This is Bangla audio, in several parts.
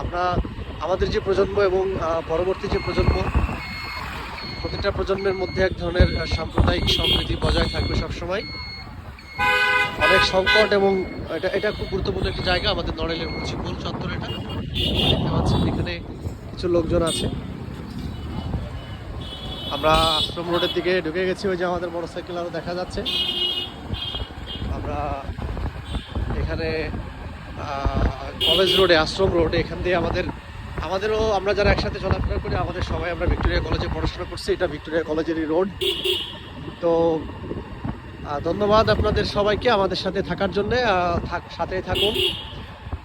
আমরা আমাদের যে প্রজন্ম এবং পরবর্তী যে প্রজন্ম, প্রতিটা প্রজন্মের মধ্যে এক ধরনের সাম্প্রদায়িক সম্প্রীতি বজায় থাকবে সবসময়। অনেক সংকট এবং এটা খুব গুরুত্বপূর্ণ একটি জায়গা আমাদের নড়াইলের মুন্সিপল চত্বর। এটা দেখতে পাচ্ছেন এখানে কিছু লোকজন আছে। আমরা আশ্রম রোডের দিকে ঢুকে গেছি, ওই যে আমাদের মোটরসাইকেল আরও দেখা যাচ্ছে। আমরা এখানে কলেজ রোডে, আশ্রম রোডে, এখান দিয়ে আমাদেরও আমরা যারা একসাথে চলাফেরা করি আমাদের সবাই আমরা ভিক্টোরিয়া কলেজে পড়াশোনা করছি। এটা ভিক্টোরিয়া কলেজেরই রোড। তো ধন্যবাদ আপনাদের সবাইকে আমাদের সাথে থাকার জন্য। সাথেই থাকুন।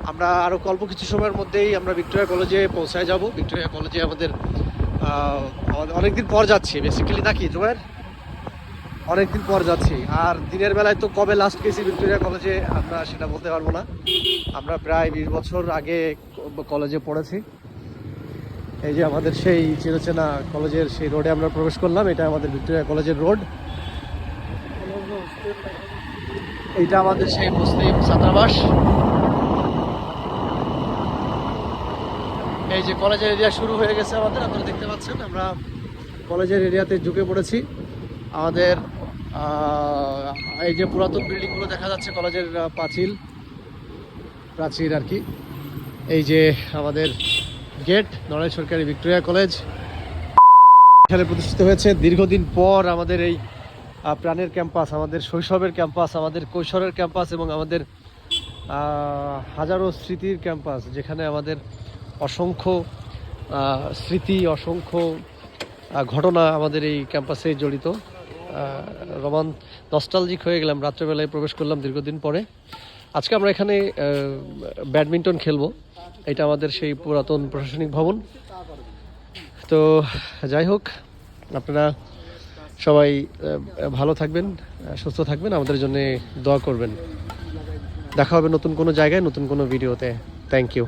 আমরা আরও অল্প কিছু সময়ের মধ্যেই আমরা ভিক্টোরিয়া কলেজে পৌঁছায় যাব। ভিক্টোরিয়া কলেজে আমাদের অনেকদিন পর যাচ্ছি বেসিক্যালি, নাকি জুবায়ের? অনেকদিন পর যাচ্ছি। আর দিনের বেলায় তো কবে লাস্ট গেছি ভিক্টোরিয়া কলেজে আমরা সেটা বলতে পারবো না। আমরা প্রায় 20 বছর আগে কলেজে পড়েছি। এই যে আমাদের সেই চিরচেনা কলেজের সেই রোডে আমরা প্রবেশ করলাম। এটা আমাদের ভিক্টোরিয়া কলেজের রোড। এইটা আমাদের সেই মুসলিম ছাত্রাবাস। এই যে কলেজের এরিয়া শুরু হয়ে গেছে আমাদের, আপনারা দেখতে পাচ্ছেন। আমরা কলেজের এরিয়াতে ঢুকে পড়েছি। আমাদের এই যে পুরাতন বিল্ডিংগুলো দেখা যাচ্ছে, কলেজের প্রাচীর আর কি। এই যে আমাদের গেট, নড়াইল সরকারি ভিক্টোরিয়া কলেজ এখানে প্রতিষ্ঠিত হয়েছে দীর্ঘদিন পর। আমাদের এই প্রাণের ক্যাম্পাস, আমাদের শৈশবের ক্যাম্পাস, আমাদের কৈশোরের ক্যাম্পাস এবং আমাদের হাজারো স্মৃতির ক্যাম্পাস, যেখানে আমাদের অসংখ্য স্মৃতি, অসংখ্য ঘটনা আমাদের এই ক্যাম্পাসে জড়িত। নস্টালজিক হয়ে গেলাম, রাত্রেবেলায় প্রবেশ করলাম দীর্ঘদিন পরে। আজকে আমরা এখানে ব্যাডমিন্টন খেলবো। এটা আমাদের সেই পুরাতন প্রশাসনিক ভবন। তো যাই হোক, আপনারা সবাই ভালো থাকবেন, সুস্থ থাকবেন, আমাদের জন্য দোয়া করবেন। দেখা হবে নতুন কোনো জায়গায়, নতুন কোনো ভিডিওতে। Thank you.